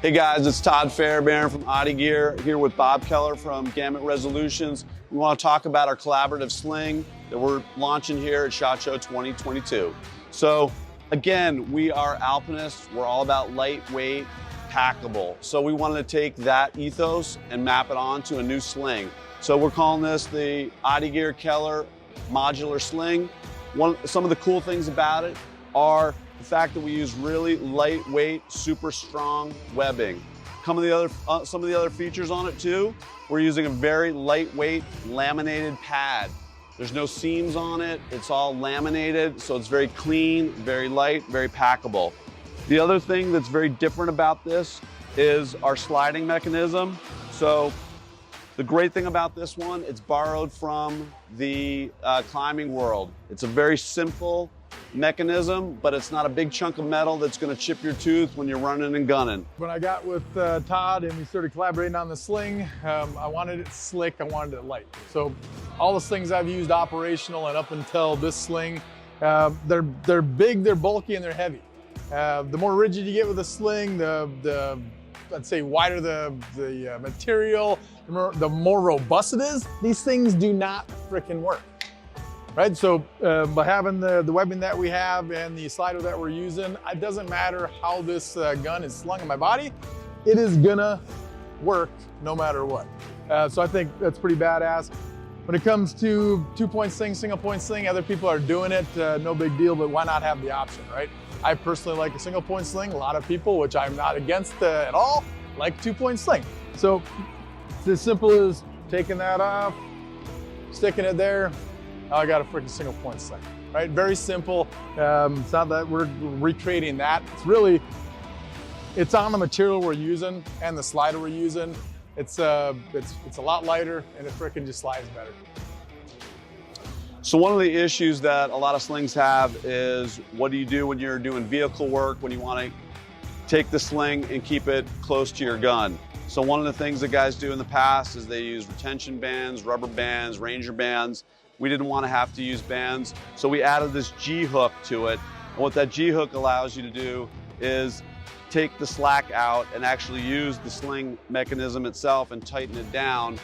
Hey guys, it's Todd Fairbairn from OTTE GEAR, here with Bob Keller from Gamut Resolutions. We want to talk about our collaborative sling that we're launching here at SHOT Show 2022. So again, we are alpinists. We're all about lightweight, packable. So we wanted to take that ethos and map it onto a new sling. So we're calling this the OTTE GEAR KELLER modular sling. Some of the cool things about it are the fact that we use really lightweight, super strong webbing. Some of the other features on it too, we're using a very lightweight laminated pad. There's no seams on it. It's all laminated, so it's very clean, very light, very packable. The other thing that's very different about this is our sliding mechanism. So the great thing about this one, it's borrowed from the climbing world. It's a very simple mechanism, but it's not a big chunk of metal that's going to chip your tooth when you're running and gunning. When I got with Todd and we started collaborating on the sling, I wanted it slick, I wanted it light. So all the slings I've used operational and up until this sling, they're big, they're bulky, and they're heavy. The more rigid you get with a sling, I'd say wider the material, the more robust it is. These things do not frickin' work. Right, so by having the webbing that we have and the slider that we're using, it doesn't matter how this gun is slung in my body, it is gonna work no matter what. So I think that's pretty badass. When it comes to 2-point sling, single point sling, other people are doing it, no big deal, but why not have the option, right? I personally like a single point sling. A lot of people, which I'm not against at all, like 2-point sling. So it's as simple as taking that off, sticking it there. Now I got a freaking single point sling, right? Very simple. It's not that we're recreating that. It's on the material we're using and the slider we're using. It's a lot lighter and it freaking just slides better. So one of the issues that a lot of slings have is what do you do when you're doing vehicle work, when you want to take the sling and keep it close to your gun. So one of the things that guys do in the past is they use retention bands, rubber bands, Ranger bands. We didn't want to have to use bands, so we added this G-hook to it. And what that G-hook allows you to do is take the slack out and actually use the sling mechanism itself and tighten it down.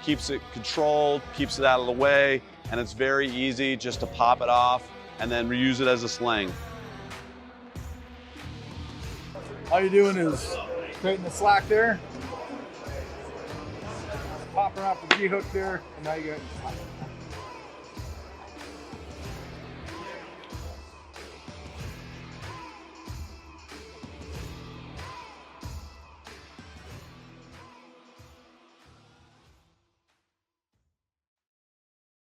Keeps it controlled, keeps it out of the way, and it's very easy just to pop it off and then reuse it as a sling. All you're doing is tighten the slack there, popping off the G-hook there, and now you got